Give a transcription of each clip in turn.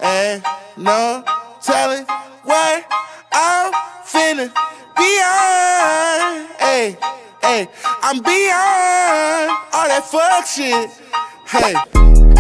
Ain't no telling what I'm finna beyond. Hey, hey, I'm beyond all that fuck shit. Hey.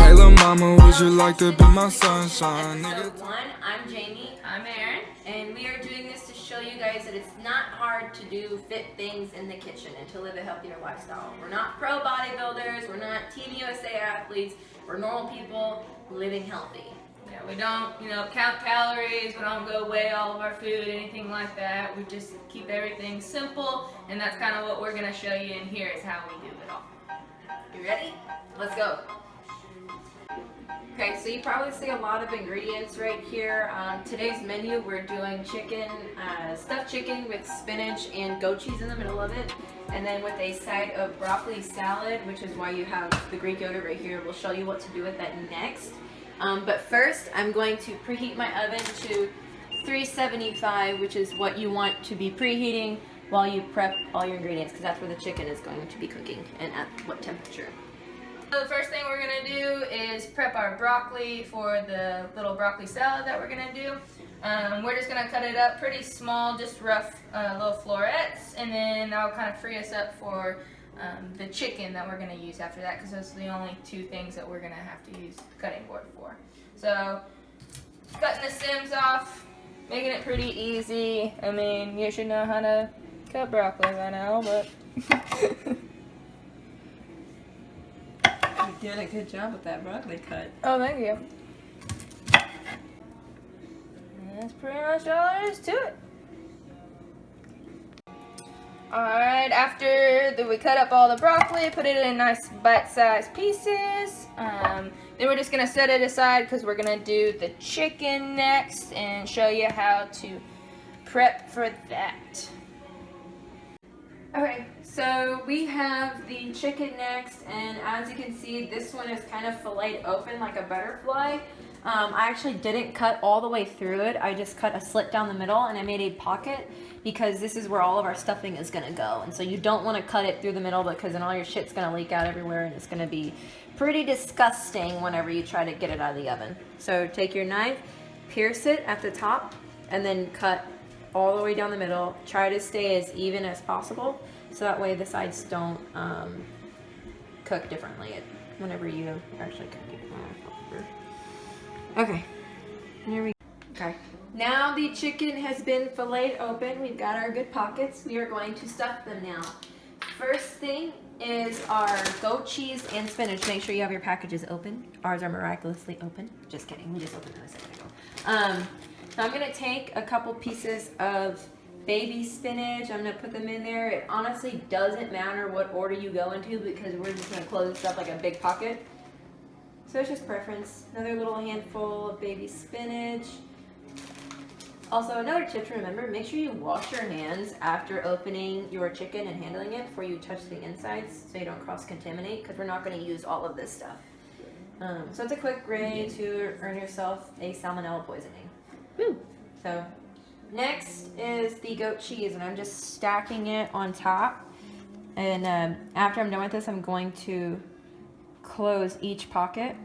Hey, little mama, would you like to be my sunshine? Episode 1, I'm Jamie. I'm Eryn. And we are doing this to show you guys that it's not hard to do fit things in the kitchen and to live a healthier lifestyle. We're not pro bodybuilders, we're not Team USA athletes, we're normal people living healthy. Yeah, we don't, count calories, we don't go weigh all of our food, anything like that. We just keep everything simple, and that's kind of what we're going to show you in here is how we do it all. You ready? Let's go. Okay, so you probably see a lot of ingredients right here. On today's menu, we're doing chicken, stuffed chicken with spinach and goat cheese in the middle of it. And then with a side of broccoli salad, which is why you have the Greek yogurt right here. We'll show you what to do with that next. But first, I'm going to preheat my oven to 375, which is what you want to be preheating while you prep all your ingredients, because that's where the chicken is going to be cooking and at what temperature. So the first thing we're going to do is prep our broccoli for the little broccoli salad that we're going to do. We're just going to cut it up pretty small, just rough little florets, and then that'll kind of free us up for the chicken that we're going to use after that, because those are the only two things that we're going to have to use the cutting board for. So cutting the stems off, making it pretty easy. I mean, you should know how to cut broccoli by now, but You did a good job with that broccoli cut. oh, thank you. And that's pretty much all there is to it. Alright, after we cut up all the broccoli, put it in nice bite-sized pieces. Then we're just going to set it aside because we're going to do the chicken next and show you how to prep for that. Okay, so we have the chicken next, and as you can see, this one is kind of filleted open like a butterfly. I actually didn't cut all the way through it. I just cut a slit down the middle, and I made a pocket because this is where all of our stuffing is going to go. And so you don't want to cut it through the middle because then all your shit's going to leak out everywhere, and it's going to be pretty disgusting whenever you try to get it out of the oven. So take your knife, pierce it at the top, and then cut all the way down the middle. Try to stay as even as possible so that way the sides don't cook differently whenever you actually cook it. Okay, here we go. Okay, now the chicken has been filleted open. We've got our good pockets. We are going to stuff them now. First thing is our goat cheese and spinach. Make sure you have your packages open. Ours are miraculously open. Just kidding, we just opened them a second ago. So I'm gonna take a couple pieces of baby spinach. I'm gonna put them in there. It honestly doesn't matter what order you go into because we're just gonna close this up like a big pocket. So it's just preference. Another little handful of baby spinach. Also, another tip to remember, make sure you wash your hands after opening your chicken and handling it before you touch the insides so you don't cross-contaminate, because we're not going to use all of this stuff. So it's a quick way to earn yourself a salmonella poisoning. Woo! So next is the goat cheese, and I'm just stacking it on top. And after I'm done with this, I'm going to close each pocket.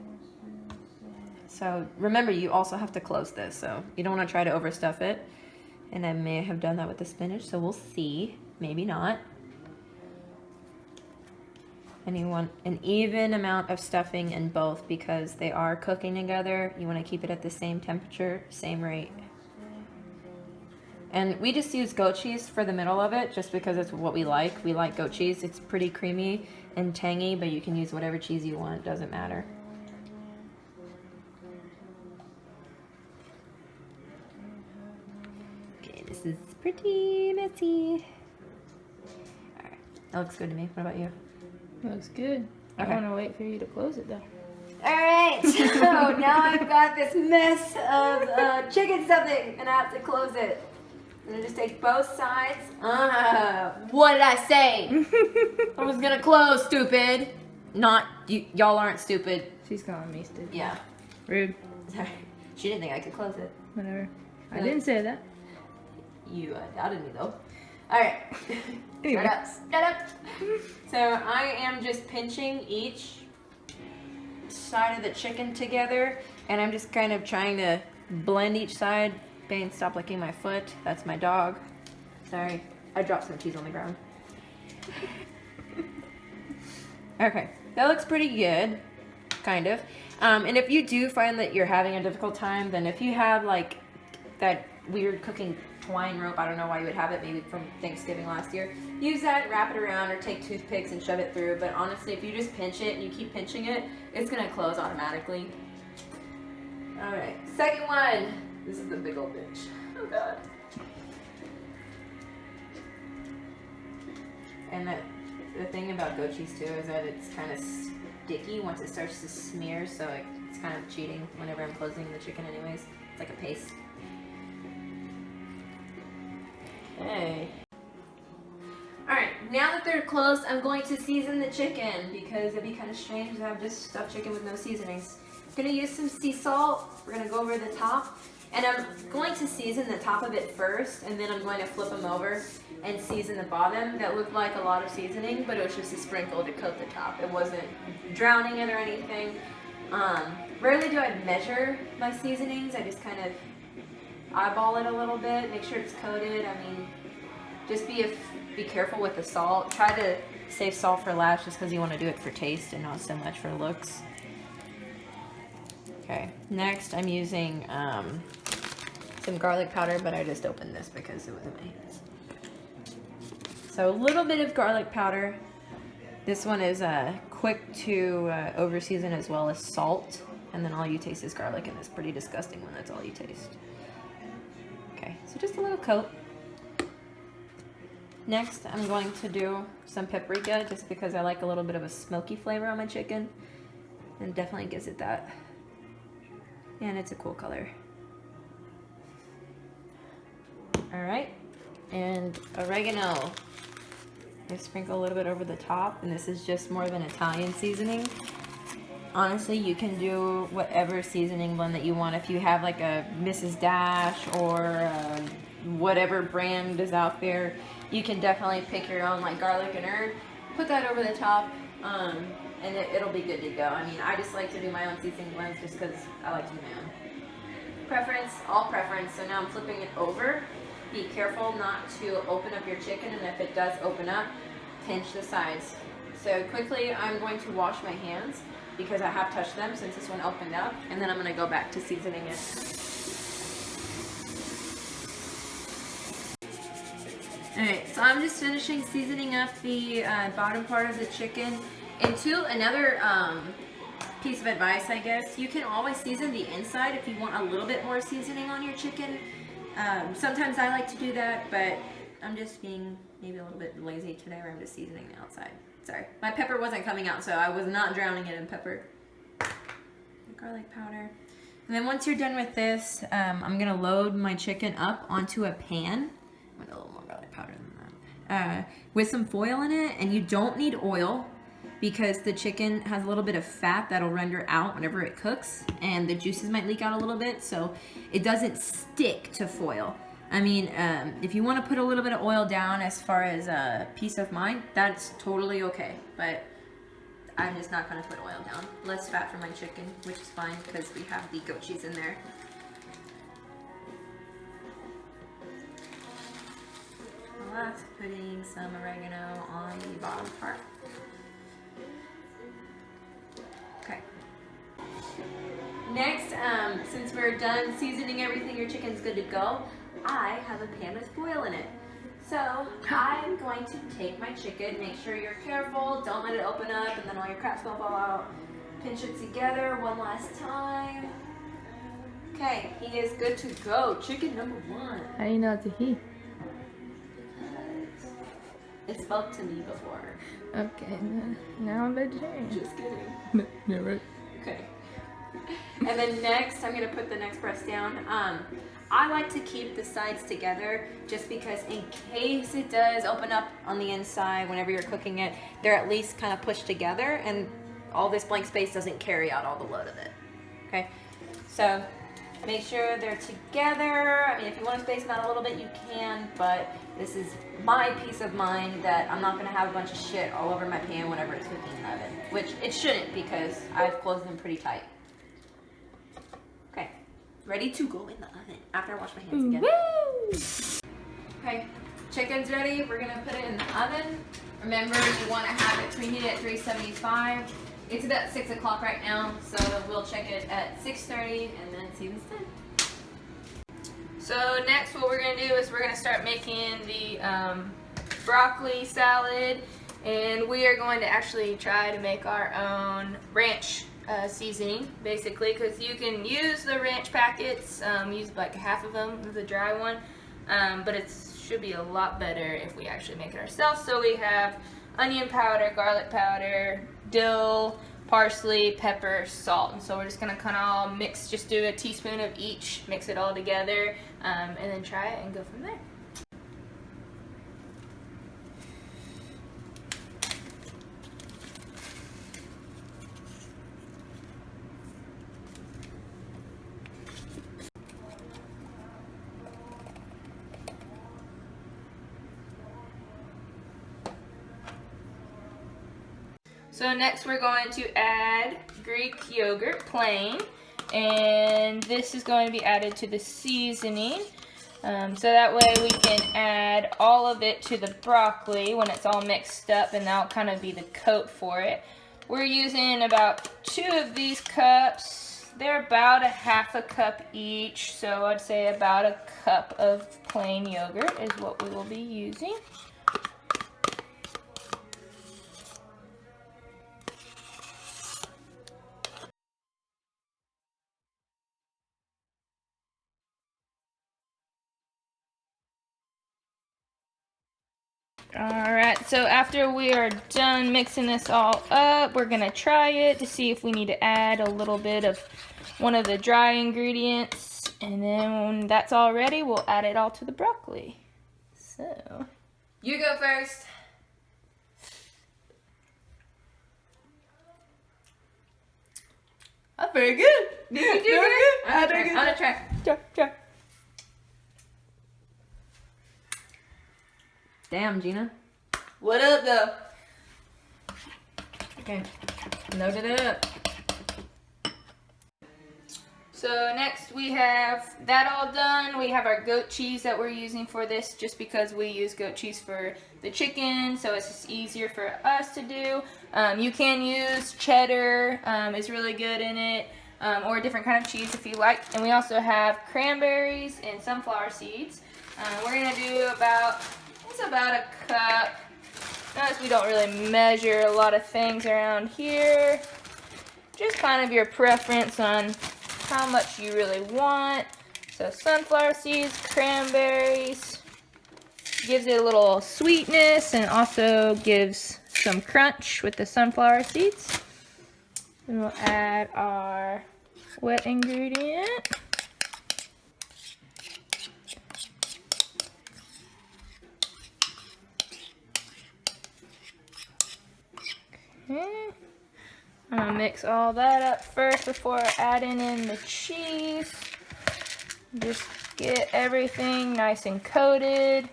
So remember, you also have to close this, so you don't want to try to overstuff it. And I may have done that with the spinach, so we'll see. Maybe not. And you want an even amount of stuffing in both because they are cooking together. You want to keep it at the same temperature, same rate. And we just use goat cheese for the middle of it just because it's what we like. We like goat cheese. It's pretty creamy and tangy, but you can use whatever cheese you want. It doesn't matter. Okay, this is pretty messy. All right, that looks good to me. What about you? Looks good. Okay. I want to wait for you to close it though. All right, so now I've got this mess of chicken stuffing, and I have to close it. I'm gonna just take both sides. What did I say? I was gonna close, stupid. Not you. Y'all aren't stupid. She's calling me stupid. Yeah. Rude. Sorry. She didn't think I could close it. Whatever. I Really? didn't say that. You doubted me though. All right. Anyway. Shut up. Shut up. So I am just pinching each side of the chicken together And I'm just kind of trying to blend each side. Bane, stop licking my foot. That's my dog. Sorry, I dropped some cheese on the ground. Okay, that looks pretty good, kind of. And if you do find that you're having a difficult time, then if you have like that weird cooking twine rope, I don't know why you would have it, maybe from Thanksgiving last year, use that, wrap it around, or take toothpicks and shove it through. But honestly, if you just pinch it and you keep pinching it, it's gonna close automatically. All right, second one. This is the big old bitch. Oh God. And the thing about goat cheese too is that it's kind of sticky once it starts to smear, so it's kind of cheating whenever I'm closing the chicken anyways. It's like a paste. Okay. Alright, now that they're closed, I'm going to season the chicken because it'd be kind of strange to have just stuffed chicken with no seasonings. I'm going to use some sea salt. We're going to go over the top. And I'm going to season the top of it first, and then I'm going to flip them over and season the bottom. That looked like a lot of seasoning, but it was just a sprinkle to coat the top. It wasn't drowning it or anything. Rarely do I measure my seasonings. I just kind of eyeball it a little bit, make sure it's coated. I mean, just be careful with the salt. Try to save salt for last just because you want to do it for taste and not so much for looks. Okay, next I'm using some garlic powder, but I just opened this because it was in my hands. So a little bit of garlic powder. This one is quick to over season as well as salt. And then all you taste is garlic, and it's pretty disgusting when that's all you taste. Okay, so just a little coat. Next, I'm going to do some paprika just because I like a little bit of a smoky flavor on my chicken. And definitely gives it that. And it's a cool color. Alright, and oregano. I sprinkle a little bit over the top, and this is just more of an Italian seasoning. Honestly, you can do whatever seasoning blend that you want. If you have like a Mrs. Dash or whatever brand is out there, you can definitely pick your own, like garlic and herb. Put that over the top, and it'll be good to go. I mean, I just like to do my own seasoning blends just because I like to do my own. Preference, all preference. So now I'm flipping it over. Be careful not to open up your chicken, and if it does open up, pinch the sides. So quickly, I'm going to wash my hands because I have touched them since this one opened up, and then I'm going to go back to seasoning it. Alright, so I'm just finishing seasoning up the bottom part of the chicken. Into another piece of advice, I guess, you can always season the inside if you want a little bit more seasoning on your chicken. Sometimes I like to do that, but I'm just being maybe a little bit lazy today where I'm just seasoning the outside. Sorry, my pepper wasn't coming out, so I was not drowning it in pepper. Garlic powder. And then once you're done with this, I'm gonna load my chicken up onto a pan. I'm gonna a little more garlic powder than that. With some foil in it, and you don't need oil because the chicken has a little bit of fat that'll render out whenever it cooks, and the juices might leak out a little bit, so it doesn't stick to foil. I mean, if you want to put a little bit of oil down as far as peace of mind, that's totally okay, but I'm just not going to put oil down. Less fat for my chicken, which is fine because we have the goat cheese in there. Last, putting some oregano on the bottom part. Okay. Next, since we're done seasoning everything, your chicken's good to go, I have a pan with foil in it. So I'm going to take my chicken, make sure you're careful, don't let it open up and then all your crap's gonna fall out. Pinch it together one last time. Okay, he is good to go. Chicken number one. How do you know it's a he? It spoke to me before. Okay, now I'm vegetarian. Just kidding. Yeah, right. Okay. And then next, I'm gonna put the next breast down. I like to keep the sides together just because in case it does open up on the inside whenever you're cooking it, they're at least kind of pushed together and all this blank space doesn't carry out all the load of it. Okay, so make sure they're together. I mean, if you want to space them out a little bit, you can, but this is my peace of mind that I'm not going to have a bunch of shit all over my pan whenever it's cooking in the oven, which it shouldn't because I've closed them pretty tight. ready to go in the oven after I wash my hands again. Woo! Okay, chicken's ready. We're gonna put it in the oven. Remember, you want to have it preheated at 375. It's about 6 o'clock right now, so we'll check it at 6:30 and then see if it's done. So next what we're going to do is we're going to start making the broccoli salad, and we are going to actually try to make our own ranch seasoning, basically, because you can use the ranch packets, use like half of them, the dry one, but it should be a lot better if we actually make it ourselves. So we have onion powder, garlic powder, dill, parsley, pepper, salt, and so we're just gonna kind of all mix, just do a teaspoon of each, mix it all together, and then try it and go from there. So next we're going to add Greek yogurt, plain, and this is going to be added to the seasoning. So that way we can add all of it to the broccoli when it's all mixed up, and that'll kind of be the coat for it. We're using about 2 of these cups. They're about a half a cup each, so I'd say about a cup of plain yogurt is what we will be using. Alright, so after we are done mixing this all up, we're going to try it to see if we need to add a little bit of one of the dry ingredients. And then when that's all ready, we'll add it all to the broccoli. So, You go first. that's very good. Did you do good? I'm gonna try. Try. Damn, Gina. What up, though? Okay, load it up. So next we have that all done. We have our goat cheese that we're using for this, just because we use goat cheese for the chicken, so it's just easier for us to do. You can use cheddar, it's really good in it, or a different kind of cheese if you like. And we also have cranberries and sunflower seeds. We're gonna do about a cup. Notice we don't really measure a lot of things around here. Just kind of your preference on how much you really want. So sunflower seeds, cranberries, gives it a little sweetness and also gives some crunch with the sunflower seeds. Then we'll add our wet ingredient. Okay. I'm gonna mix all that up first before adding in the cheese. Just get everything nice and coated.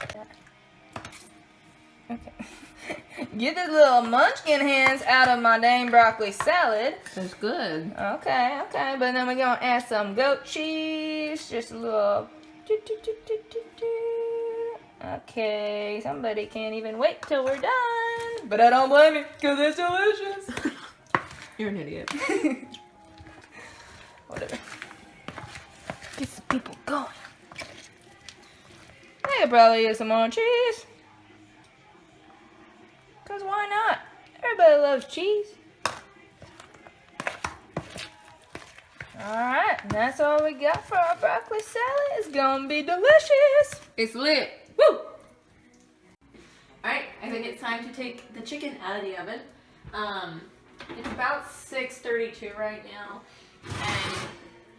Okay. Get the little munchkin hands out of my dang broccoli salad. That's good. Okay, but then we're gonna add some goat cheese, just a little. Okay, somebody can't even wait till we're done, but I don't blame you, because it's delicious. You're an idiot. Whatever. Get some people going. I could probably use some more cheese. Because why not? Everybody loves cheese. Alright, and that's all we got for our broccoli salad. It's gonna be delicious. It's lit. Woo! Alright, I think it's time to take the chicken out of the oven. It's about 6:32 right now, and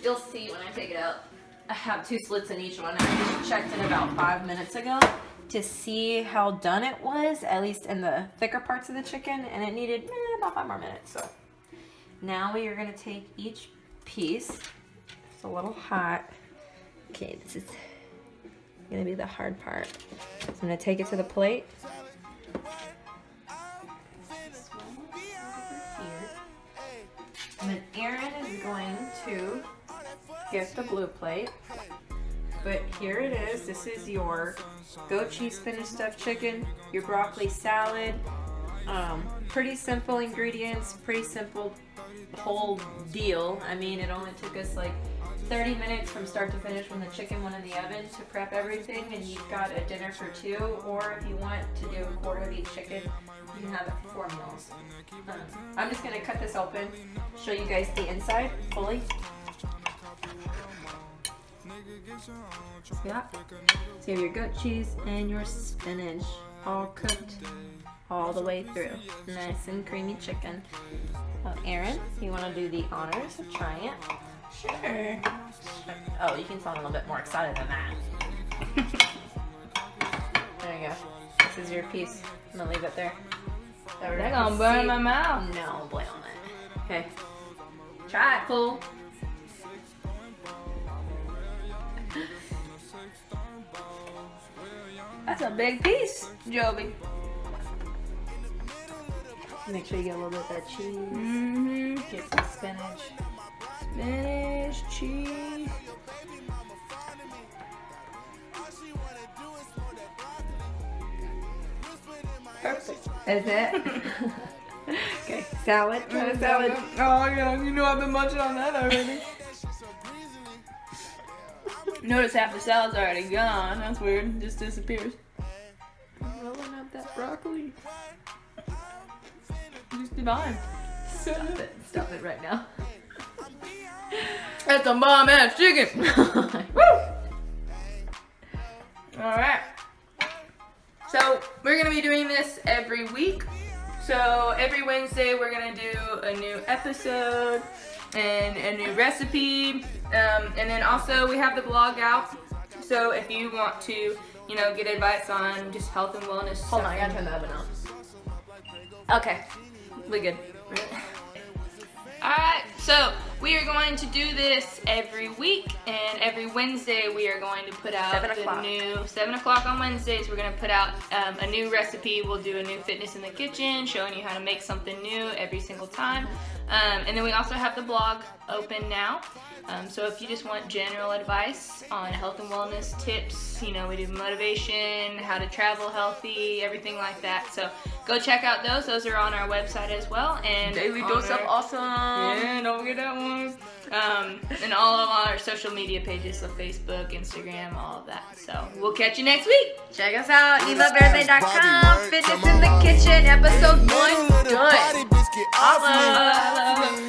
you'll see when I take it out. I have 2 slits in each one, and I just checked it about 5 minutes ago to see how done it was, at least in the thicker parts of the chicken, and it needed about 5 more minutes. So now we are going to take each piece. It's a little hot. Okay, this is gonna be the hard part. So I'm gonna take it to the plate. And then Eryn is going to get the blue plate. But here it is. This is your goat cheese spinach stuffed chicken, your broccoli salad. Pretty simple ingredients, pretty simple whole deal. I mean, it only took us like 30 minutes from start to finish when the chicken went in the oven to prep everything, and you've got a dinner for 2, or if you want to do a quarter of each chicken, you can have it for 4 meals. I'm just going to cut this open, show you guys the inside fully. Yeah. So you have your goat cheese and your spinach all cooked all the way through. Nice and creamy chicken. Eryn, you want to do the honors of trying it? Sure. Oh, you can sound a little bit more excited than that. There you go. This is your piece. I'm gonna leave it there. They're gonna burn my mouth. No, boil it. Okay. Try it, fool. That's a big piece, Joby. Make sure you get a little bit of that cheese. Mm-hmm. Get some spinach. Spinach, cheese. Perfect. Is it? Okay. Salad. Try the salad. Oh yeah, you know I've been munching on that already. Notice half the salad's already gone. That's weird. It just disappears. Rolling up that broccoli. Just divine. Stop it. Stop it right now. That's a bomb ass chicken. Woo! Alright. So we're gonna be doing this every week. So every Wednesday we're gonna do a new episode and a new recipe. And then also we have the blog out. So if you want to, you know, get advice on just health and wellness. Hold on, I gotta turn the oven off. Okay, we good. Alright, so we are going to do this every week, and every Wednesday we are going to put out 7 o'clock on Wednesdays. We're going to put out a new recipe. We'll do a new fitness in the kitchen, showing you how to make something new every single time. And then we also have the blog open now. So if you just want general advice on health and wellness tips, you know, we do motivation, how to travel healthy, everything like that. So go check out those. Those are on our website as well. And Daily Dose of Awesome. Yeah, don't forget that one. And all of our social media pages, so Facebook, Instagram, all of that. So we'll catch you next week. Check us out. eloveeverything.com. Fitness in the kitchen, episode 1 done. Holla. Holla.